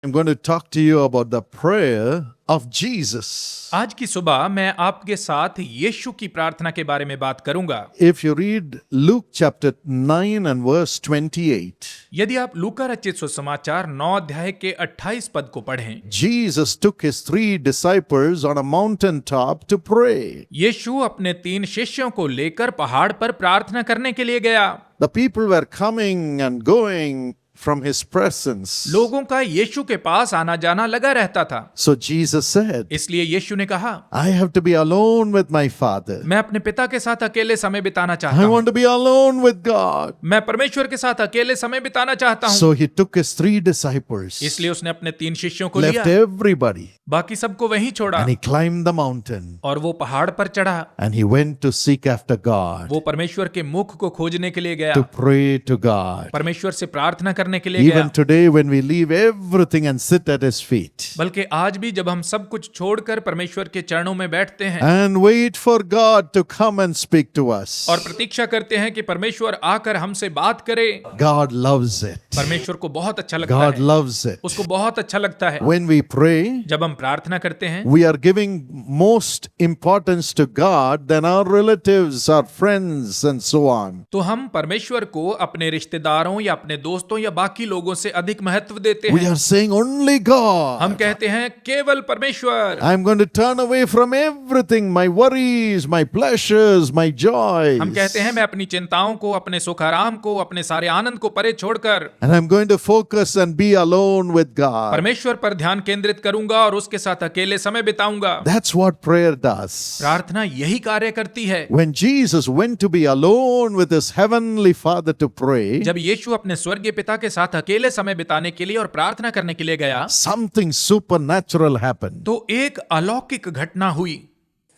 I'm going to talk to you about the prayer of Jesus. आज की सुबह मैं आपके साथ यीशु की प्रार्थना के बारे में बात करूंगा। If you read Luke chapter 9 and verse 28, यदि आप लूका रचित सुसमाचार 9 अध्याय के 28 पद को पढ़ें, Jesus took his 3 disciples on a mountain top to pray. यीशु अपने 3 शिष्यों को लेकर पहाड़ पर प्रार्थना करने के लिए गया। The people were coming and going from his presence. लोगों का यीशु के पास आना जाना लगा रहता था। So Jesus said, इसलिए यीशु ने कहा, I have to be alone with my Father. मैं अपने पिता के साथ अकेले समय बिताना I चाहता हूँ। want to be alone with God. मैं परमेश्वर के साथ अकेले समय बिताना चाहता हूँ। So he took his 3 disciples, इसलिए उसने अपने 3 शिष्यों को left लिया, everybody, बाकी सबको वहीं छोड़ा and he climbed the mountain. और वो पहाड़ पर चढ़ा। And he went to seek after God, वो परमेश्वर के मुख को खोजने के लिए गया, to pray to God. परमेश्वर से प्रार्थना करने के लिए Even गया। today, when we leave everything and sit at his feet बल्कि आज भी जब हम सब कुछ छोड़कर परमेश्वर के चरणों में बैठते हैं and wait for God to come and speak to us, और प्रतीक्षा करते हैं कि परमेश्वर आकर हमसे बात करे, God loves it. परमेश्वर को बहुत अच्छा लगता God है, loves it. उसको बहुत अच्छा लगता है। When we pray, जब हम प्रार्थना करते हैं we are giving most importance to God than our relatives, our friends, and so on. तो हम परमेश्वर को अपने रिश्तेदारों या अपने दोस्तों या बाकी लोगों से अधिक महत्व देते We हैं। are saying only God. हम कहते हैं केवल परमेश्वर। I'm going to turn away from everything, my worries, my pleasures, my joys. हम कहते हैं मैं अपनी चिंताओं को, अपने सुख आराम को, अपने सारे आनंद को परे छोड़कर And I'm going to focus and be alone with God. परमेश्वर पर ध्यान केंद्रित करूंगा और उसके साथ अकेले समय बिताऊंगा। That's what prayer does. प्रार्थना यही कार्य करती है। When Jesus went to be alone with his heavenly Father to pray, जब यीशु अपने स्वर्गीय पिता के साथ अकेले समय बिताने के लिए और प्रार्थना करने के लिए गया, something supernatural happened. तो एक अलौकिक घटना हुई।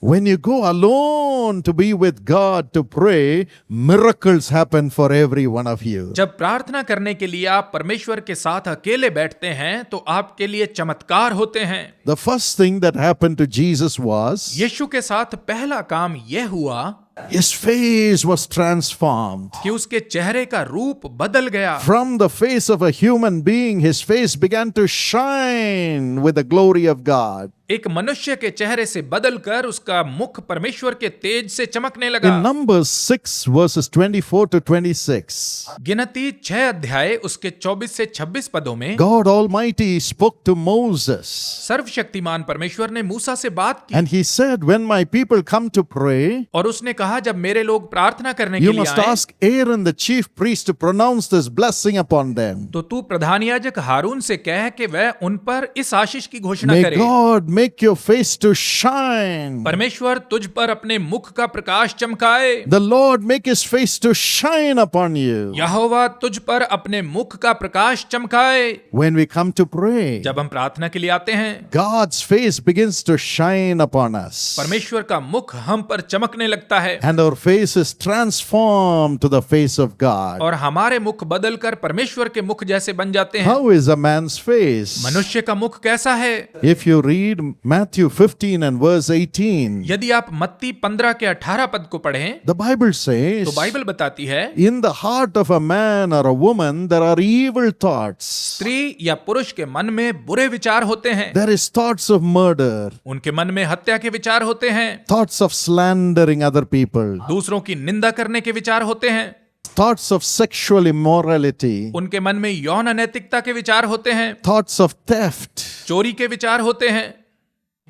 When you go alone to be with God to pray, miracles happen for every one of you. जब प्रार्थना करने के लिए आप परमेश्वर के साथ अकेले बैठते हैं तो आपके लिए चमत्कार होते हैं। The first thing that happened to Jesus was यीशु के साथ पहला काम यह हुआ his face was transformed. कि उसके चेहरे का रूप बदल गया। From the face of a human being, his face began to shine with the glory of God. एक मनुष्य के चेहरे से बदलकर उसका मुख परमेश्वर के तेज से चमकने लगा। In Numbers 6 verses 24 to 26, गिनती 6 अध्याय उसके 24 से 26 पदों में God Almighty spoke to Moses. सर्वशक्तिमान परमेश्वर ने मूसा से बात की And he said, when my people come to pray, और उसने कहा जब मेरे लोग प्रार्थना करने के you लिए must आए ask Aaron the chief priest to pronounce this blessing upon them. तो तू प्रधान याजक हारून से कह कि वह उन पर इस आशीष की घोषणा May करे, God make your face to shine. परमेश्वर तुझ पर अपने मुख का प्रकाश चमकाए, The Lord make his face to shine upon you. यहोवा तुझ पर अपने मुख का प्रकाश चमकाए। When we come to pray, जब हम प्रार्थना के लिए आते हैं God's face begins to shine upon us. परमेश्वर का मुख हम पर चमकने लगता है And our face is transformed to the face of God. और हमारे मुख बदलकर परमेश्वर के मुख जैसे बन जाते हैं। How is a man's face? मनुष्य का मुख कैसा है? If you read Matthew 15 and verse 18, यदि आप मत्ती 15 के 18 पद को पढ़ें the Bible says, तो बाइबल बताती है in the heart of a man or a woman there are evil thoughts. स्त्री या पुरुष के मन में बुरे विचार होते हैं। There is thoughts of murder, उनके मन में हत्या के विचार होते हैं, thoughts of slandering other people, दूसरों की निंदा करने के विचार होते हैं, thoughts of sexual immorality, उनके मन में यौन अनैतिकता के विचार होते हैं, thoughts of theft, चोरी के विचार होते हैं,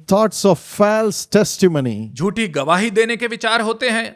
thoughts of false testimony. झूठी गवाही देने के विचार होते हैं।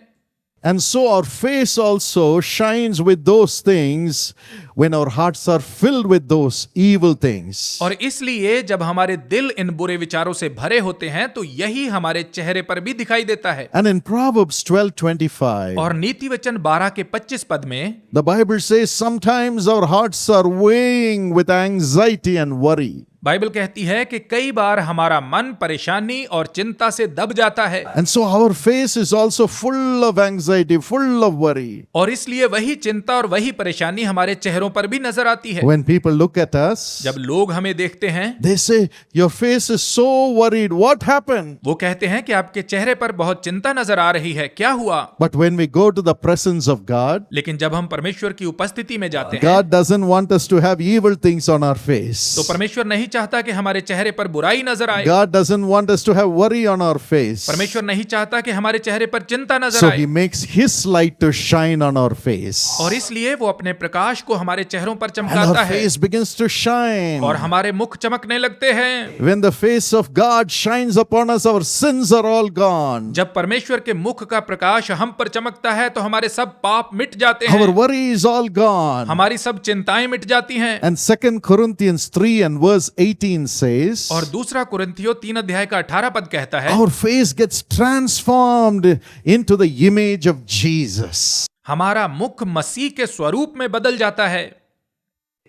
And so our face also shines with those things when our hearts are filled with those evil things. और इसलिए जब हमारे दिल इन बुरे विचारों से भरे होते हैं तो यही हमारे चेहरे पर भी दिखाई देता है। And in Proverbs 12:25, और नीति वचन 12 के 25 पद में the Bible says sometimes our hearts are weighing with anxiety and worry. Bible कहती है कि कई बार हमारा मन परेशानी और चिंता से दब जाता है And so our face is also full of anxiety, full of worry. और इसलिए वही चिंता और वही परेशानी हमारे चेहरों चेहरों पर भी नजर आती है। When people look at us, जब लोग हमें देखते हैं, they say, your face is so worried. What happened? वो कहते हैं कि आपके चेहरे पर बहुत चिंता नजर आ रही है, क्या हुआ? But when we go to the presence of God, लेकिन जब हम परमेश्वर की उपस्थिति में जाते हैं, God doesn't want us to have evil things on our face. तो परमेश्वर नहीं चाहता कि हमारे चेहरे पर बुराई नजर आए। God doesn't want us to have worry on our face. परमेश्वर नहीं चाहता कि हमारे चेहरे पर चिंता नजर So आए, He makes His light to shine on our face. और इसलिए वो अपने प्रकाश को हमारे चेहरों पर And चमकाता our है, face begins to shine. और हमारे मुख चमकने लगते हैं। When the face of God shines upon us, our sins are all gone. जब परमेश्वर के मुख का प्रकाश हम पर चमकता है तो हमारे सब पाप मिट जाते Our हैं, worry is all gone. हमारी सब चिंताएं मिट जाती हैं। And 2 Corinthians 3 and verse 18 says, और दूसरा कुरिन्थियों 3 अध्याय का 18 पद कहता है, our face gets transformed into the image of Jesus. हमारा मुख मसीह के स्वरूप में बदल जाता है।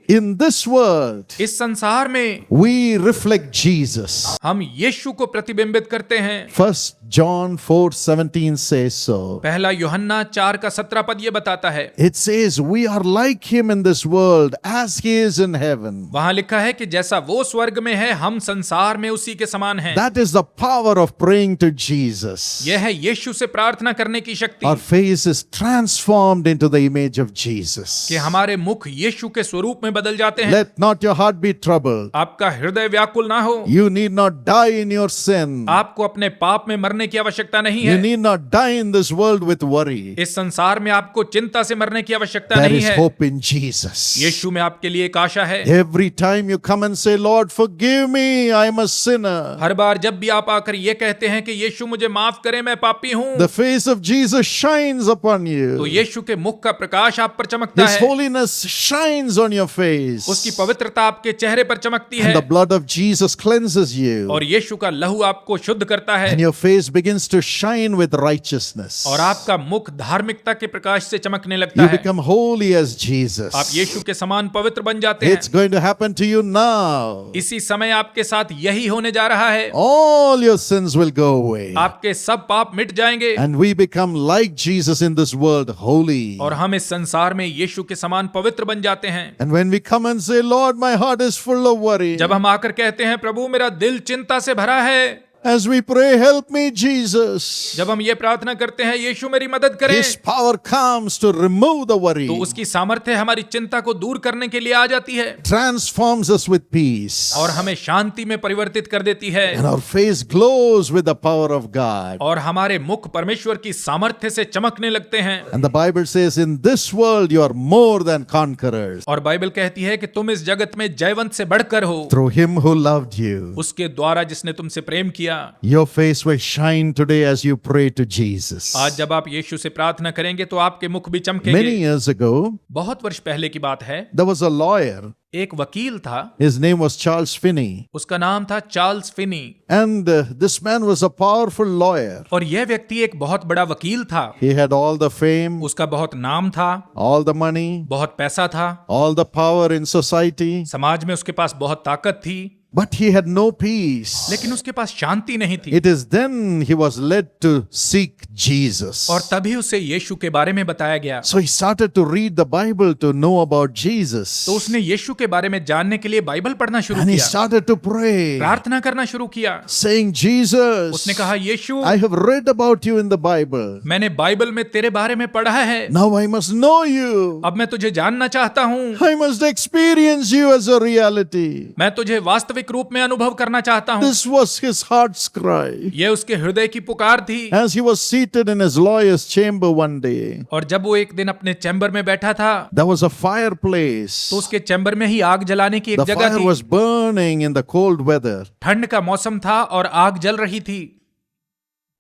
In this world, इस संसार में we reflect Jesus. हम यीशु को प्रतिबिंबित करते हैं। 1 John 4:17 says so. पहला यूहन्ना 4 का 17 पद ये बताता है, It says, we are like him in this world as he is in heaven. वहां लिखा है कि जैसा वो स्वर्ग में है हम संसार में उसी के समान हैं। That is the power of praying to Jesus. यह है यीशु से प्रार्थना करने की शक्ति, Our face is transformed into the image of Jesus. कि हमारे मुख यीशु के स्वरूप में बदल जाते हैं। Let not your heart be troubled. आपका हृदय व्याकुल ना हो, You need not die in your sin. आपको अपने पाप में मरने की आवश्यकता नहीं You है। need not die in this world with worry. इस संसार में आपको चिंता से मरने की आवश्यकता There नहीं is है। hope in Jesus. यीशु में आपके लिए एक आशा है। Every time you come and say, Lord, forgive me, I am a sinner. हर बार जब भी आप आकर ये कहते हैं कि यीशु मुझे माफ करे, मैं पापी हूँ, The face of Jesus shines upon तो you. यीशु के मुख का प्रकाश आप पर चमकता His है, holiness shines on your face. उसकी पवित्रता आपके चेहरे पर चमकती है, And the blood of Jesus cleanses you. और यीशु का लहू आपको शुद्ध करता है, And your face begins to shine with righteousness. और आपका मुख धार्मिकता के प्रकाश से चमकने लगता You है। become holy as Jesus. आप यीशु के समान पवित्र बन जाते हैं। It's going to happen to you now. इसी समय आपके साथ यही होने जा रहा है। All your sins will go away. आपके सब पाप मिट जाएंगे, And we become like Jesus in this world, holy. और हम इस संसार में यीशु के समान पवित्र बन जाते हैं। And when we come and say, Lord, my heart is full of worry. जब हम आकर कहते हैं, प्रभु मेरा दिल चिंता से भरा है, As we pray, help me, Jesus. जब हम ये प्रार्थना करते हैं, यीशु मेरी मदद करें, His power comes to remove the worry. तो उसकी सामर्थ्य हमारी चिंता को दूर करने के लिए आ जाती है, Transforms us with peace. और हमें शांति में परिवर्तित कर देती है, And our face glows with the power of God. और हमारे मुख परमेश्वर की सामर्थ्य से चमकने लगते हैं। And the Bible says, in this world you are more than conquerors. और बाइबल कहती है कि तुम इस जगत में जयवंत से बढ़कर हो, Through him who loved you. उसके द्वारा जिसने तुमसे प्रेम किया। Your face will shine today as you pray to Jesus. आज जब आप यीशु से प्रार्थना करेंगे तो आपके मुख भी Many चमकेंगे। years ago, बहुत वर्ष पहले की बात है, there was a lawyer. एक वकील था, His name was Charles Finney. उसका नाम था Charles Finney, And this man was a powerful lawyer. और यह व्यक्ति एक बहुत बड़ा वकील था। He had all the fame, उसका बहुत नाम था, all the money, बहुत पैसा था, all the power in society. समाज में उसके पास बहुत ताकत थी, But he had no peace. लेकिन उसके पास शांति नहीं थी। It is then he was led to seek Jesus. और तभी उसे यीशु के बारे में बताया गया। So he started to read the Bible to know about Jesus. तो उसने यीशु के बारे में जानने के लिए बाइबल पढ़ना शुरू And he किया, started to pray, प्रार्थना करना शुरू किया। saying, Jesus, उसने कहा, यीशु, I have read about you in the Bible. मैंने बाइबल में तेरे बारे में पढ़ा है, Now I must know you. अब मैं तुझे जानना चाहता हूँ, I must experience you as a reality. मैं तुझे वास्तविक रूप में अनुभव करना चाहता हूँ। This was his heart's cry. यह उसके हृदय की पुकार थी। As he was seated in his lawyer's chamber one day, और जब वो एक दिन अपने चैम्बर में बैठा था, there was a fireplace. तो उसके चैम्बर में ही आग जलाने की एक The जगह fire थी। was burning in the cold weather. ठंड का मौसम था और आग जल रही थी,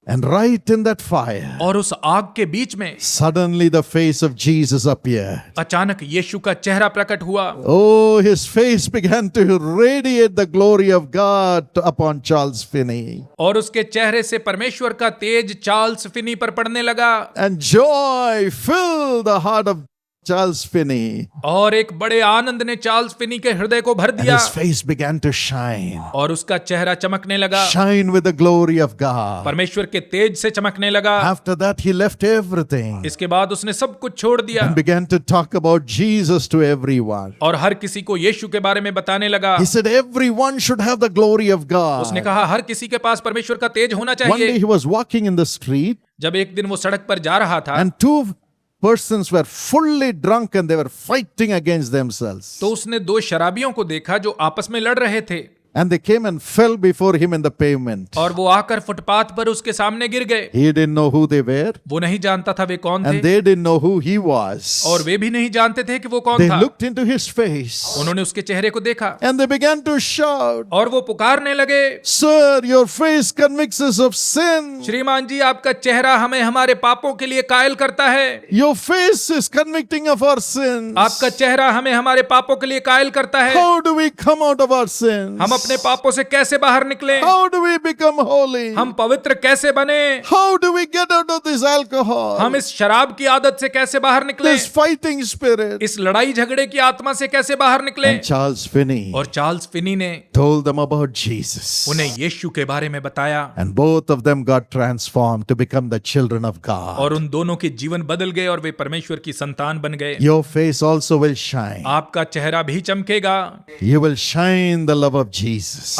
And right in that fire, और उस आग के बीच में suddenly the face of Jesus appeared. अचानक यीशु का चेहरा प्रकट हुआ। Oh, his face began to radiate the glory of God upon Charles Finney. और उसके चेहरे से परमेश्वर का तेज चार्ल्स फिनी पर पड़ने लगा, And joy filled the heart of Charles Finney. और एक बड़े आनंद ने चार्ल्स फिनी के हृदय को भर And दिया his face began to shine. और उसका चेहरा चमकने लगा, Shine with the glory of God. परमेश्वर के तेज से चमकने लगा। After that, he left everything इसके बाद उसने सब कुछ छोड़ दिया and began to talk about Jesus to everyone. और हर किसी को यीशु के बारे में बताने लगा। He said, everyone should have the glory of उसने God. कहा हर किसी के पास परमेश्वर का तेज होना One day चाहिए। he was walking in the street, जब एक दिन वो सड़क पर जा रहा था and two persons were fully drunk and they were fighting against themselves. तो उसने दो शराबियों को देखा जो आपस में लड़ रहे थे And they came and fell before him in the pavement. और वो आकर फुटपाथ पर उसके सामने गिर गए। He didn't know who they were, वो नहीं जानता था वे कौन and थे they didn't know who he was. और वे भी नहीं जानते थे कि वो कौन They था। looked into his face उन्होंने उसके चेहरे को देखा and they began to shout, और वो पुकारने लगे, Sir, your face convicts us of sin. श्रीमान जी आपका चेहरा हमें हमारे पापों के लिए कायल करता है। Your face is convicting of our sins. आपका चेहरा हमें हमारे पापों के लिए कायल करता है। How do we come out of our sins? हम अपने पापों से कैसे बाहर निकले? How do we become holy? हम पवित्र कैसे बने? How do we get out of this alcohol? हम इस शराब की आदत से कैसे बाहर निकले? This fighting spirit. इस लड़ाई झगड़े की आत्मा से कैसे बाहर निकले? And Charles Finney और चार्ल्स फिनी ने told them about Jesus. उन्हें यीशु के बारे में बताया And both of them got transformed to become the children of God. और उन दोनों के जीवन बदल गए और वे परमेश्वर की संतान बन गए। Your face also will shine. आपका चेहरा भी चमकेगा, You will shine the love of Jesus.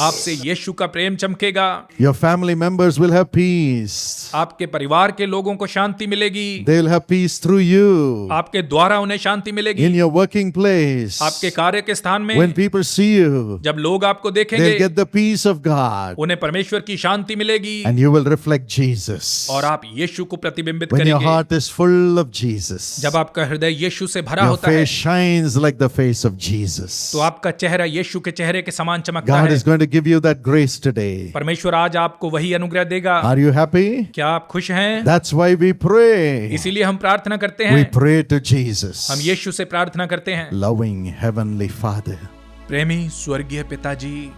आपसे यीशु का प्रेम चमकेगा, Your family members will have peace. आपके परिवार के लोगों को शांति मिलेगी, They will have peace through you. आपके द्वारा उन्हें शांति मिलेगी। In your working place, आपके कार्य के स्थान में when people see you, जब लोग आपको they'll देखेंगे get the peace of God. उन्हें परमेश्वर की शांति मिलेगी And you will reflect Jesus. और आप यीशु को प्रतिबिंबित When your करेंगे। heart is full of Jesus, जब आपका हृदय यीशु से भरा your होता है face shines like the face of Jesus. तो आपका चेहरा यीशु के चेहरे के समान चमकता God है। is going to give you that grace today. परमेश्वर आज आपको वही अनुग्रह देगा। Are you happy? क्या आप खुश हैं? That's why we pray. इसीलिए हम प्रार्थना करते We हैं, pray to Jesus. हम यीशु से प्रार्थना करते हैं। Loving Heavenly Father, प्रेमी स्वर्गीय पिताजी,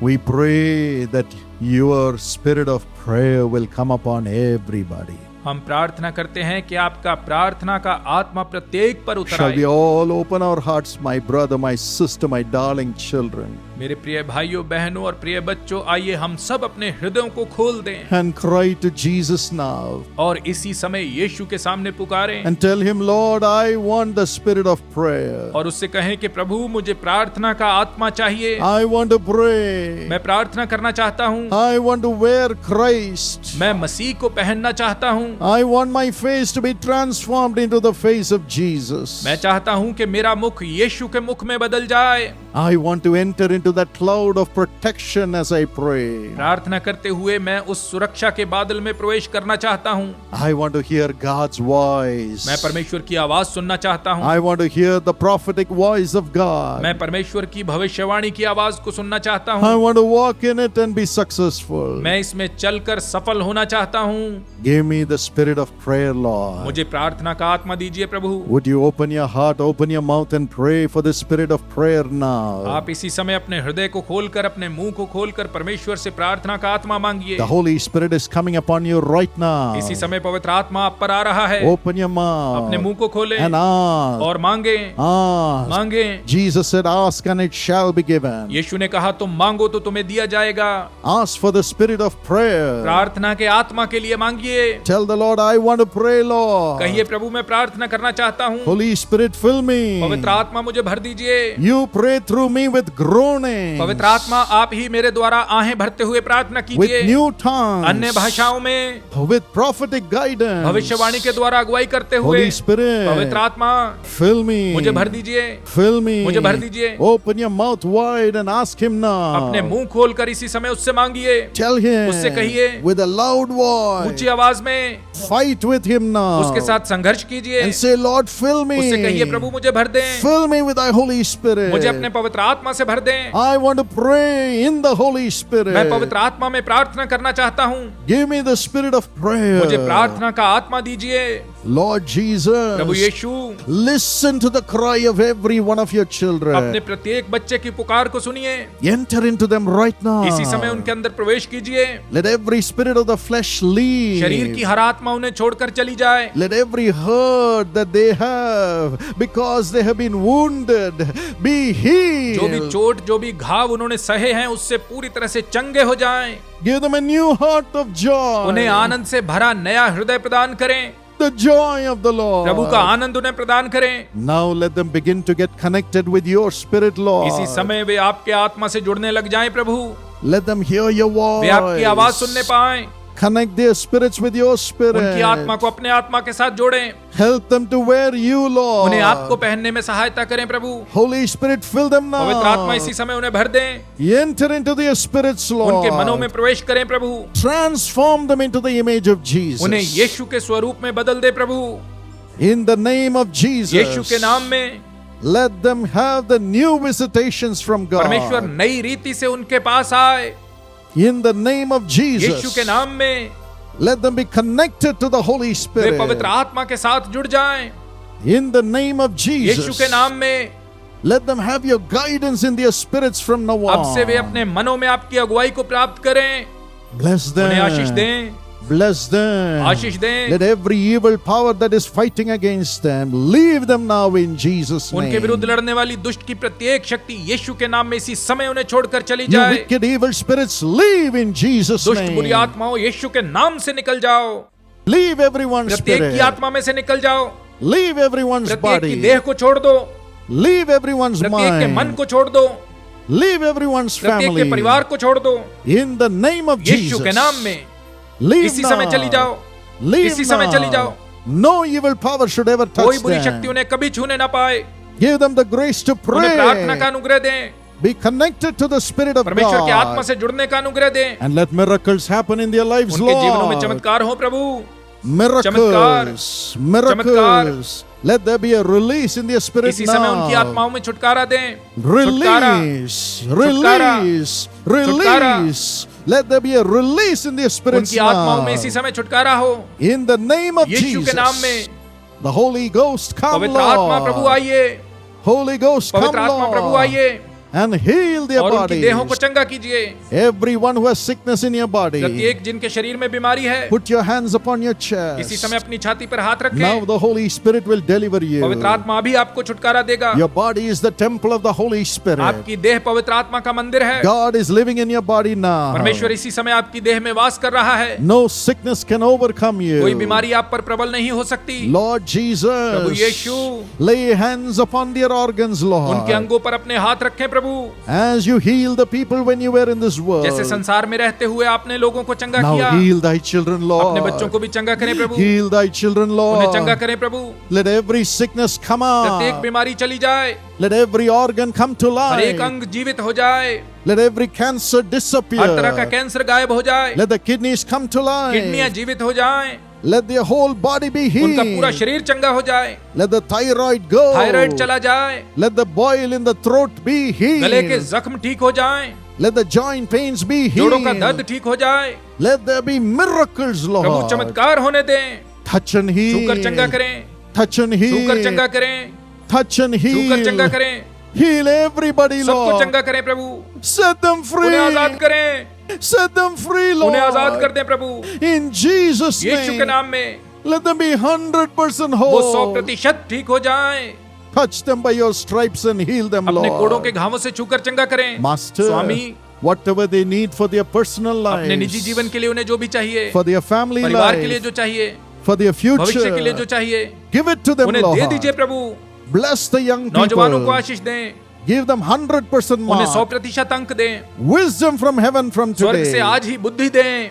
we pray that your spirit of prayer will come upon everybody. हम प्रार्थना करते हैं कि आपका प्रार्थना का आत्मा प्रत्येक पर उतर Shall we आए। all open our hearts, my brother, my sister, my darling children, मेरे प्रिय भाइयों बहनों और प्रिय बच्चों, आइए हम सब अपने हृदयों को खोल दें and cry to Jesus now और इसी समय यीशु के सामने पुकारें and tell him, Lord, I want the spirit of prayer. और उससे कहें कि प्रभु मुझे प्रार्थना का आत्मा चाहिए, I want to pray. मैं प्रार्थना करना चाहता हूँ, I want to wear Christ. मैं मसीह को पहनना चाहता हूँ, I want my face to be transformed into the face of Jesus. मैं चाहता हूँ कि मेरा मुख यीशु के मुख में बदल जाए। I want to enter into that cloud of protection as I pray. प्रार्थना करते हुए मैं उस सुरक्षा के बादल में प्रवेश करना चाहता हूँ। I want to hear God's voice. मैं परमेश्वर की आवाज सुनना चाहता हूँ। I want to hear the prophetic voice of God. मैं परमेश्वर की भविष्यवाणी की आवाज को सुनना चाहता I हूँ। want to walk in it and be successful. मैं इसमें चलकर सफल होना चाहता हूँ। Give me the spirit of prayer, Lord. मुझे प्रार्थना का आत्मा दीजिए प्रभु। Would you open your heart, open your mouth and pray for the spirit of prayer now? आप इसी समय अपने हृदय को खोलकर, अपने मुंह को खोलकर परमेश्वर से प्रार्थना का आत्मा मांगिए। The Holy Spirit is coming upon you right now. इसी समय पवित्र आत्मा आप पर आ रहा है। Open your mouth अपने मुंह को खोलें and ask. और मांगे Ask. मांगे। Jesus said, ask and it shall be given. यीशु ने कहा तुम मांगो तो तुम्हें दिया जाएगा। Ask for the spirit of prayer. प्रार्थना के आत्मा के लिए मांगिए। Tell the Lord, I want to pray, Lord. कहिए प्रभु मैं प्रार्थना करना चाहता हूँ। Holy Spirit, fill me. पवित्र आत्मा मुझे भर दीजिए। You pray through me with groaning. पवित्र आत्मा आप ही मेरे द्वारा आहें भरते हुए प्रार्थना With कीजिए। new tongues. अन्य भाषाओं में With prophetic guidance. भविष्यवाणी के द्वारा अगुवाई करते हुए Holy Spirit, पवित्र आत्मा fill me. मुझे भर दीजिए। Fill me. मुझे भर दीजिए। Open your mouth wide and ask him now. अपने मुंह खोलकर इसी समय उससे मांगिए। Tell him उससे कहिए। with a loud voice. ऊंची आवाज में Fight with him now. उसके साथ संघर्ष कीजिए। And say, Lord, fill me. उससे कहिए प्रभु मुझे भर दें। Fill me with thy Holy Spirit. मुझे अपने पवित्र आत्मा से भर दें। I want to pray in the Holy Spirit. मैं पवित्र आत्मा में प्रार्थना करना चाहता हूँ। Give me the spirit of prayer. मुझे प्रार्थना का आत्मा दीजिए। Lord Jesus, Prabhu Yeshu, listen to the cry of every one of your अपने children. प्रत्येक बच्चे की पुकार को सुनिए, Enter into them right now. इसी समय उनके अंदर प्रवेश कीजिए। Let every spirit of the flesh शरीर की leave. हर आत्मा उन्हें छोड़कर चली जाए। Let every hurt that they have because they have been wounded be जो भी healed. चोट, जो भी घाव उन्होंने सहे हैं, उससे पूरी तरह से चंगे हो जाएं। Give them a new heart of joy. उन्हें आनंद से भरा नया हृदय प्रदान करें। The joy of the प्रभु का Lord. आनंद उन्हें प्रदान करें। Now let them begin to get connected with your spirit, Lord. इसी समय वे आपके आत्मा से जुड़ने लग जाएं प्रभु। Let them hear your वे आपकी आवाज सुनने voice. पाएं। Connect their spirits with your spirit. उनकी आत्मा को अपने आत्मा के साथ जोड़ें। Help them to wear you, Lord. उन्हें आपको पहनने में सहायता करें प्रभु। Holy Spirit, fill them पवित्र आत्मा now. इसी समय उन्हें भर दें। Enter into their spirits, उनके मनों में Lord. प्रवेश करें प्रभु। Transform them into the image of Jesus. उन्हें यीशु के स्वरूप में बदल दे प्रभु। In the name of Jesus. यीशु के नाम में Let them have the new visitations from परमेश्वर God. नई रीति से उनके पास आए। In the name of यीशु के Jesus. नाम में Let them be connected to the Holy way Spirit. पवित्र आत्मा के साथ जुड़ जाएं। In the name of Yeshu Jesus. के नाम में Let them have your guidance in their spirits from now अब से वे on. अपने मनों में आपकी अगुवाई को प्राप्त करें। Bless उन्हें आशीष them. दें, Bless them. आशीष दें। Let every evil power that is fighting against them leave them now in Jesus' उनके name. विरुद्ध लड़ने वाली दुष्ट की प्रत्येक शक्ति यीशु के नाम में इसी समय उन्हें छोड़कर चली You जाए। wicked evil spirits leave in Jesus' दुष्ट बुरी name. आत्माओं यीशु के नाम से निकल जाओ। Leave everyone's प्रत्येक की spirit. आत्मा में से निकल जाओ। Leave everyone's प्रत्येक की body. देह को छोड़ दो। Leave everyone's प्रत्येक के मन mind. को छोड़ दो। Leave everyone's प्रत्येक के family. परिवार को छोड़ दो। In the name of Yeshu Jesus. के नाम में Leave इसी समय चली now. जाओ। Leave इसी समय चली now. जाओ। No evil power should ever कोई touch बुरी शक्ति them. उन्हें कभी छूने ना पाए। Give them the grace to उन्हें प्रार्थना का pray. अनुग्रह दें। Be connected to the Spirit of परमेश्वर की आत्मा God. से जुड़ने का अनुग्रह दें। And let miracles happen in their lives, उनके जीवनों में Lord. चमत्कार हो प्रभु। Miracles. Miracles. Let there be a release in their spirit इसी समय उनकी now. आत्माओं में छुटकारा दें। छुटकारा, Release. छुटकारा, Release. छुटकारा। Release. Let there be a release in their spirits उनकी आत्माओं में now. इसी समय छुटकारा हो। In the name of यीशु के नाम में Jesus. The Holy Ghost come, पवित्र आत्मा प्रभु Lord. आइए। Holy Ghost come, पवित्र आत्मा प्रभु Lord. आइए And heal their और उनकी देहों को bodies. चंगा कीजिए। Everyone who has sickness in your body. प्रत्येक जिनके शरीर में बीमारी है, Put your hands upon your इसी chest. समय अपनी छाती पर हाथ Now रखें। the Holy Spirit will deliver you. पवित्र आत्मा भी आपको छुटकारा देगा। Your body is the temple of the Holy Spirit. आपकी देह पवित्र आत्मा का मंदिर है। God is living in your body now. परमेश्वर इसी समय आपकी देह में वास कर रहा है। No sickness can overcome कोई you. बीमारी आप पर प्रबल नहीं हो सकती। Lord Prabhu Jesus, Yeshu, lay hands upon their organs, उनके Lord. अंगों पर अपने हाथ रखें प्रभु। As you heal the people when you were in this world. जैसे संसार में रहते हुए आपने लोगों को चंगा Now किया, heal thy children, अपने बच्चों Lord. को भी चंगा करें प्रभु। Heal thy children, उन्हें चंगा Lord. करें प्रभु। Let every sickness come प्रत्येक out. बीमारी चली जाए, Let every organ come to हर एक life. अंग जीवित हो जाए, Let every cancer हर तरह का disappear. कैंसर गायब हो जाए, Let the kidneys come to किडनियां life. जीवित हो जाएं, Let their whole body be उनका पूरा healed. शरीर चंगा हो जाए, Let the thyroid go. Thyroid चला जाए, Let the boil in the throat be गले के healed. जख्म ठीक हो जाएं, Let the joint pains be जोड़ों का दर्द healed. ठीक हो जाए। Let there be miracles, Prabhu Lord. चमत्कार होने दें, Touch and छूकर चंगा heal. करें, Touch and छूकर चंगा heal. करें, Touch and छूकर चंगा heal. करें, Heal everybody, सबको Lord. चंगा करें प्रभु। Set them उन्हें आजाद free. करें, Set them free, उन्हें आजाद कर Lord. दें प्रभु। In Jesus' यीशु के name. नाम में Let them be 100% वो whole. 100% ठीक हो जाएं। Touch them by your stripes and heal them, अपने कोड़ों के Lord. घावों से छूकर चंगा करें। Master, Swami, whatever they need for their personal अपने निजी lives, जीवन के लिए उन्हें जो भी चाहिए, for their family परिवार के लिए life, जो चाहिए, for their भविष्य के लिए जो future, चाहिए, give it to them, उन्हें दे दीजिए Lord. Prabhu. Bless the young नौजवानों को people. आशीष दें, Give them 100% उन्हें mark. 100% अंक दें, Wisdom from heaven from स्वर्ग से today. आज ही बुद्धि दें,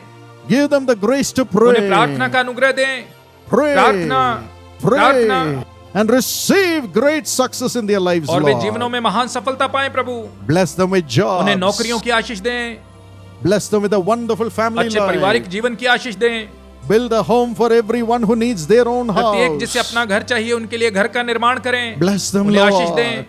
Give them the grace to उन्हें प्रार्थना pray. का अनुग्रह दें, Pray. प्रार्थना, Pray. प्रार्थना। And receive great success in their lives, और वे जीवनों Lord. में महान सफलता पाएं प्रभु। Bless them with उन्हें jobs. नौकरियों की आशीष दें, Bless them with a wonderful family अच्छे पारिवारिक life. जीवन की आशीष दें। Build a home for everyone who needs their own प्रत्येक जिसे house. अपना घर चाहिए उनके लिए घर का निर्माण करें। Bless them, उन्हें आशीष Lord. दें,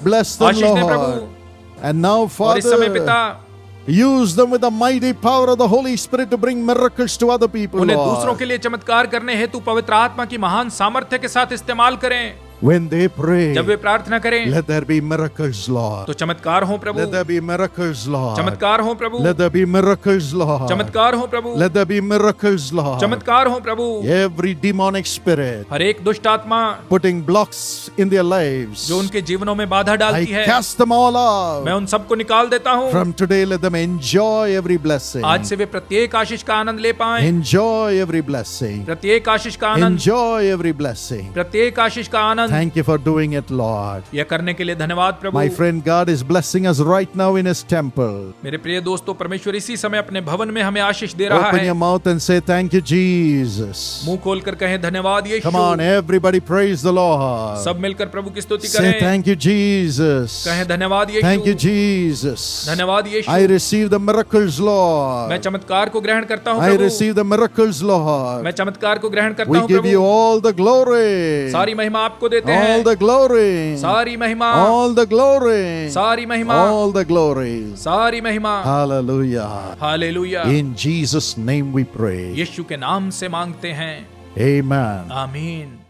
Bless them, आशीष दें Lord. प्रभु। And now, और इस समय Father, पिता, Use them with the mighty power of the Holy Spirit to bring miracles to other people, उन्हें Lord. दूसरों के लिए चमत्कार करने हेतु पवित्र आत्मा की महान सामर्थ्य के साथ इस्तेमाल करें। When they pray, जब वे प्रार्थना करें let there be miracles, Lord. तो चमत्कार हो प्रभु, Let there be miracles, Lord. चमत्कार हो प्रभु, Let there be miracles, Lord. चमत्कार हो प्रभु, Let there be miracles, Lord. चमत्कार हो प्रभु। Every demonic spirit हर एक दुष्ट आत्मा putting blocks in their lives, जो उनके जीवनों में बाधा I डालती है, cast them all out. मैं उन सबको निकाल देता हूँ। From today, let them enjoy every blessing. आज से वे प्रत्येक आशीष का आनंद ले पाएं, Enjoy every blessing. प्रत्येक आशीष का आनंद, Enjoy every blessing. प्रत्येक आशीष का आनंद। Thank you for doing it, Lord. यह करने के लिए धन्यवाद प्रभु। My friend, God is blessing us right now in His temple. मेरे प्रिय दोस्तों, परमेश्वर इसी समय अपने भवन में हमें आशीष दे रहा Open है। your mouth and say, Thank you, Jesus. मुंह खोलकर कहें धन्यवाद यीशु। Come on, everybody praise the Lord. सब मिलकर प्रभु की स्तुति Say, करें। Thank you, Jesus. कहें धन्यवाद यीशु। Thank you, Jesus. धन्यवाद यीशु। I receive the miracles, मैं Lord. चमत्कार को ग्रहण करता हूँ I Prabhu. receive the miracles, Lord. मैं चमत्कार को ग्रहण करता We हूँ give you Prabhu. all the glory. सारी महिमा आपको देते All हैं। the glory. सारी महिमा, All the glory. सारी महिमा, All the glory. सारी महिमा। Hallelujah. Hallelujah. In Jesus' name we pray. यीशु के नाम से मांगते हैं। Amen. आमीन।